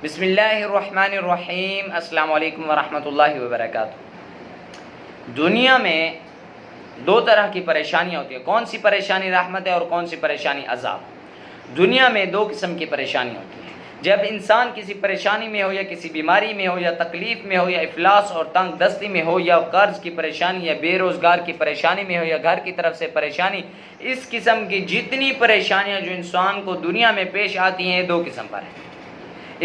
بسم اللہ الرحمن الرحیم۔ السلام علیکم ورحمۃ اللہ وبرکاتہ۔ دنیا میں دو طرح کی پریشانیاں ہوتی ہیں۔ کون سی پریشانی رحمت ہے اور کون سی پریشانی عذاب؟ دنیا میں دو قسم کی پریشانیاں ہوتی ہیں۔ جب انسان کسی پریشانی میں ہو یا کسی بیماری میں ہو یا تکلیف میں ہو یا افلاس اور تنگ دستی میں ہو یا قرض کی پریشانی یا بے روزگار کی پریشانی میں ہو یا گھر کی طرف سے پریشانی، اس قسم کی جتنی پریشانیاں جو انسان کو دنیا میں پیش آتی ہیں دو قسم پر ہیں۔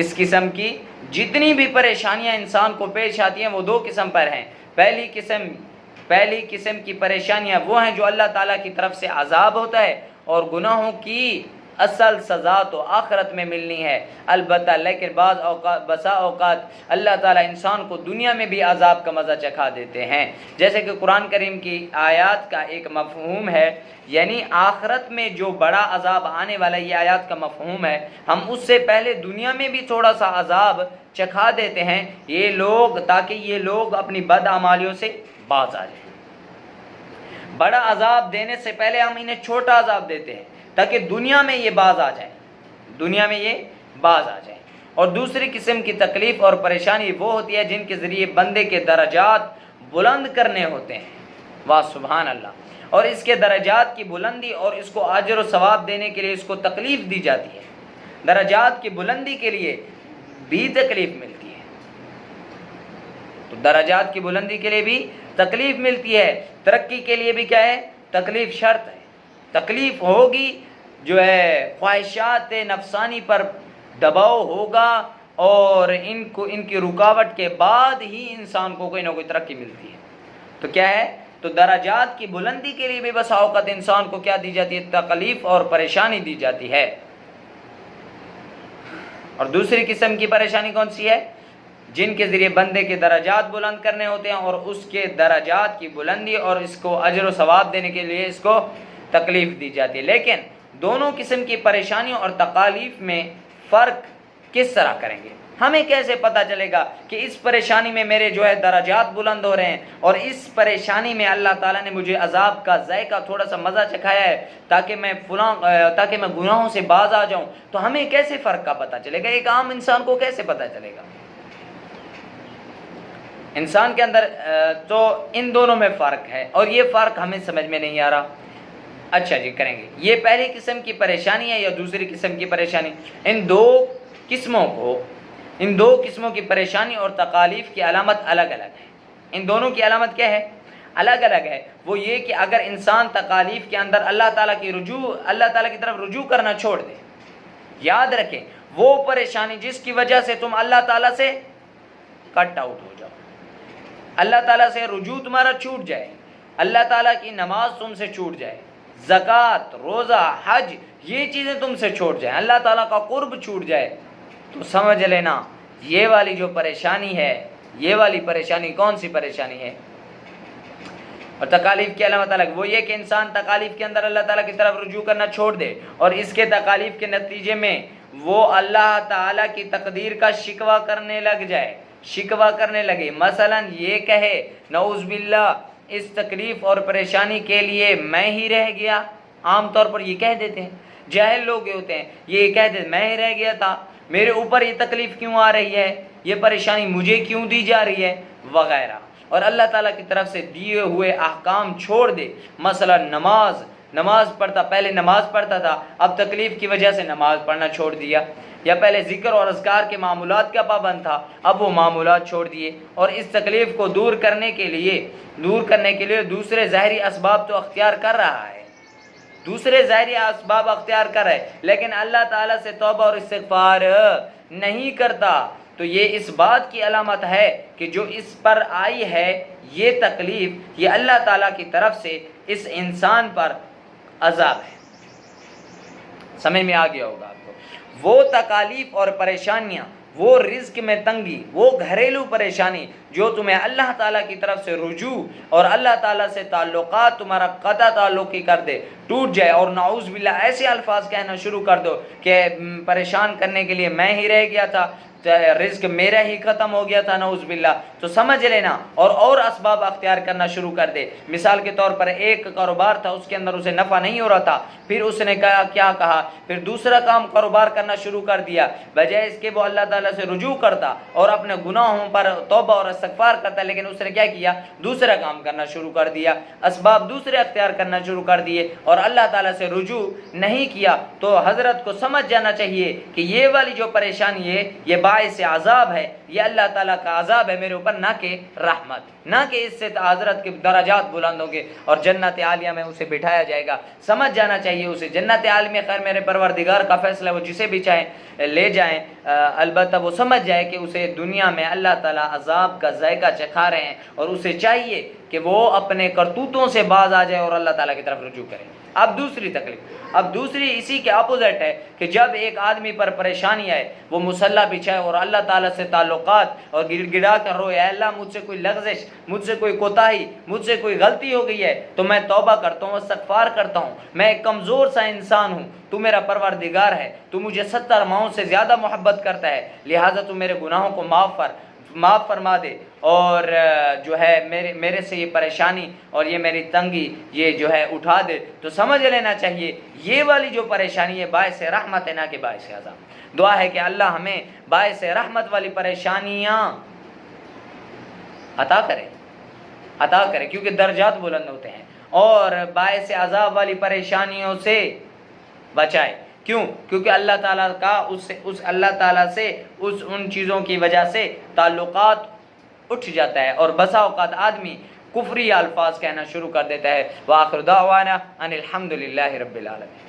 اس قسم کی جتنی بھی پریشانیاں انسان کو پیش آتی ہیں وہ دو قسم پر ہیں۔ پہلی قسم کی پریشانیاں وہ ہیں جو اللہ تعالیٰ کی طرف سے عذاب ہوتا ہے، اور گناہوں کی اصل سزا تو آخرت میں ملنی ہے۔ البتہ لیکن بسا اوقات اللہ تعالیٰ انسان کو دنیا میں بھی عذاب کا مزہ چکھا دیتے ہیں، جیسے کہ قرآن کریم کی آیات کا ایک مفہوم ہے، یعنی آخرت میں جو بڑا عذاب آنے والا، یہ آیات کا مفہوم ہے، ہم اس سے پہلے دنیا میں بھی تھوڑا سا عذاب چکھا دیتے ہیں تاکہ یہ لوگ اپنی بدعمالیوں سے باز آ جائیں۔ بڑا عذاب دینے سے پہلے ہم انہیں چھوٹا عذاب دیتے ہیں تاکہ دنیا میں یہ باز آ جائیں۔ اور دوسری قسم کی تکلیف اور پریشانی وہ ہوتی ہے جن کے ذریعے بندے کے درجات بلند کرنے ہوتے ہیں۔ واہ سبحان اللہ۔ اور اس کے درجات کی بلندی اور اس کو اجر و ثواب دینے کے لیے اس کو تکلیف دی جاتی ہے۔ درجات کی بلندی کے لیے بھی تکلیف ملتی ہے، تو درجات کی بلندی کے لیے بھی تکلیف ملتی ہے۔ ترقی کے لیے بھی کیا ہے؟ تکلیف شرط ہے۔ تکلیف ہوگی، جو ہے خواہشات نفسانی پر دباؤ ہوگا، اور ان کی رکاوٹ کے بعد ہی انسان کو کوئی نہ کوئی ترقی ملتی ہے۔ تو کیا ہے؟ تو درجات کی بلندی کے لیے بھی بس اوقات انسان کو کیا دی جاتی ہے؟ تکلیف اور پریشانی دی جاتی ہے۔ اور دوسری قسم کی پریشانی کون سی ہے؟ جن کے ذریعے بندے کے درجات بلند کرنے ہوتے ہیں، اور اس کے درجات کی بلندی اور اس کو اجر و ثواب دینے کے لیے اس کو تکلیف دی جاتی ہے۔ لیکن دونوں قسم کی پریشانیوں اور تکالیف میں فرق کس طرح کریں گے؟ ہمیں کیسے پتہ چلے گا کہ اس پریشانی میں میرے جو ہے درجات بلند ہو رہے ہیں، اور اس پریشانی میں اللہ تعالیٰ نے مجھے عذاب کا ذائقہ تھوڑا سا مزہ چکھایا ہے تاکہ میں گناہوں سے باز آ جاؤں؟ تو ہمیں کیسے فرق کا پتہ چلے گا؟ ایک عام انسان کو کیسے پتہ چلے گا؟ انسان کے اندر تو ان دونوں میں فرق ہے، اور یہ فرق ہمیں سمجھ میں نہیں آ رہا۔ اچھا جی، کریں گے۔ یہ پہلی قسم کی پریشانی ہے یا دوسری قسم کی پریشانی؟ ان دو قسموں کی پریشانی اور تکالیف کی علامت الگ الگ ہے۔ ان دونوں کی علامت کیا ہے؟ الگ الگ ہے۔ وہ یہ کہ اگر انسان تکالیف کے اندر اللہ تعالیٰ کی طرف رجوع کرنا چھوڑ دے، یاد رکھیں وہ پریشانی جس کی وجہ سے تم اللہ تعالیٰ سے کٹ آؤٹ ہو جاؤ، اللہ تعالیٰ سے رجوع تمہارا چھوٹ جائے، اللہ تعالیٰ کی نماز تم سے چھوٹ جائے، زکوٰۃ، روزہ، حج، یہ چیزیں تم سے چھوٹ جائیں، اللہ تعالیٰ کا قرب چھوٹ جائے، تو سمجھ لینا یہ والی جو پریشانی ہے، یہ والی پریشانی کون سی پریشانی ہے؟ اور تکالیف کی علامت الگ، وہ یہ کہ انسان تکالیف کے اندر اللہ تعالیٰ کی طرف رجوع کرنا چھوڑ دے، اور اس کے تکالیف کے نتیجے میں وہ اللہ تعالیٰ کی تقدیر کا شکوہ کرنے لگے۔ مثلا یہ کہے نعوذ باللہ اس تکلیف اور پریشانی کے لیے میں ہی رہ گیا۔ عام طور پر یہ کہہ دیتے ہیں، جاہل لوگ ہوتے ہیں، یہ کہہ دیتے میں ہی رہ گیا تھا، میرے اوپر یہ تکلیف کیوں آ رہی ہے، یہ پریشانی مجھے کیوں دی جا رہی ہے، وغیرہ۔ اور اللہ تعالیٰ کی طرف سے دیے ہوئے احکام چھوڑ دے۔ مثلا پہلے نماز پڑھتا تھا، اب تکلیف کی وجہ سے نماز پڑھنا چھوڑ دیا، یا پہلے ذکر اور اذکار کے معمولات کا پابند تھا، اب وہ معمولات چھوڑ دیے، اور اس تکلیف کو دور کرنے کے لیے دوسرے ظاہری اسباب تو اختیار کر رہا ہے، لیکن اللہ تعالیٰ سے توبہ اور استغفار نہیں کرتا۔ تو یہ اس بات کی علامت ہے کہ جو اس پر آئی ہے یہ تکلیف، یہ اللہ تعالیٰ کی طرف سے اس انسان پر عذاب ہے۔ سمجھ میں آ گیا ہوگا آپ کو۔ وہ تکالیف اور پریشانیاں، وہ رزق میں تنگی، وہ گھریلو پریشانی جو تمہیں اللہ تعالیٰ کی طرف سے رجوع اور اللہ تعالیٰ سے تعلقات تمہارا قطع تعلقی کر دے، ٹوٹ جائے، اور نعوذ باللہ ایسے الفاظ کہنا شروع کر دو کہ پریشان کرنے کے لیے میں ہی رہ گیا تھا، رزق میرا ہی ختم ہو گیا تھا، نعوذ باللہ، تو سمجھ لینا اور اسباب اختیار کرنا شروع کر دے۔ مثال کے طور پر ایک کاروبار تھا، اس کے اندر اسے نفع نہیں ہو رہا تھا، پھر اس نے کہا پھر دوسرا کام کاروبار کرنا شروع کر دیا، بجائے اس کے وہ اللہ تعالیٰ تعالیٰ سے رجوع کرتا اور اپنے گناہوں پر توبہ اور استغفار کرتا، لیکن اس نے کیا کیا؟ دوسرا کام کرنا شروع کر دیا، اسباب دوسرے اختیار کرنا شروع کر دیے اور اللہ تعالیٰ سے رجوع نہیں کیا، تو حضرت کو سمجھ جانا چاہیے کہ یہ والی جو پریشانی ہے یہ باعث عذاب ہے، یہ اللہ تعالیٰ کا عذاب ہے میرے اوپر، نہ کہ رحمت، نہ کہ اس سے حضرت کے درجات بلند ہوں گے اور جنت عالیہ میں اسے بٹھایا جائے گا۔ سمجھ جانا چاہیے اسے جنت عالیہ میں، خیر میرے پروردگار کا فیصلہ ہے، وہ جسے بھی چاہیں لے جائیں، البتہ وہ سمجھ جائے کہ اسے دنیا میں اللہ تعالیٰ عذاب کا ذائقہ چکھا رہے ہیں اور اسے چاہیے کہ وہ اپنے کرتوتوں سے باز آ جائے اور اللہ تعالیٰ کی طرف رجوع کرے۔ اب دوسری تکلیف، اب دوسری اسی کے اپوزٹ ہے کہ جب ایک آدمی پر پریشانی آئے، وہ مصلی بچھائے اور اللہ تعالیٰ سے تعلقات اور گڑ گڑا کر روئے، اے اللہ مجھ سے کوئی لغزش، مجھ سے کوئی کوتاہی، مجھ سے کوئی غلطی ہو گئی ہے تو میں توبہ کرتا ہوں، استغفار کرتا ہوں، میں ایک کمزور سا انسان ہوں، تو میرا پروردگار ہے، تو مجھے 70 ماؤں سے زیادہ محبت کرتا ہے، لہٰذا تو میرے گناہوں کو معاف فرما دے اور جو ہے میرے سے یہ پریشانی اور یہ میری تنگی یہ جو ہے اٹھا دے، تو سمجھ لینا چاہیے یہ والی جو پریشانی ہے باعث رحمت ہے، نہ کہ باعث عذاب۔ دعا ہے کہ اللہ ہمیں باعث رحمت والی پریشانیاں عطا کرے کیونکہ درجات بلند ہوتے ہیں، اور باعث عذاب والی پریشانیوں سے بچائے۔ کیوں؟ کیونکہ اللہ تعالیٰ کا اللہ تعالیٰ سے ان چیزوں کی وجہ سے تعلقات اٹھ جاتا ہے اور بسا اوقات آدمی کفری الفاظ کہنا شروع کر دیتا ہے۔ وآخر دعوانا ان الحمد للہ رب العالمین۔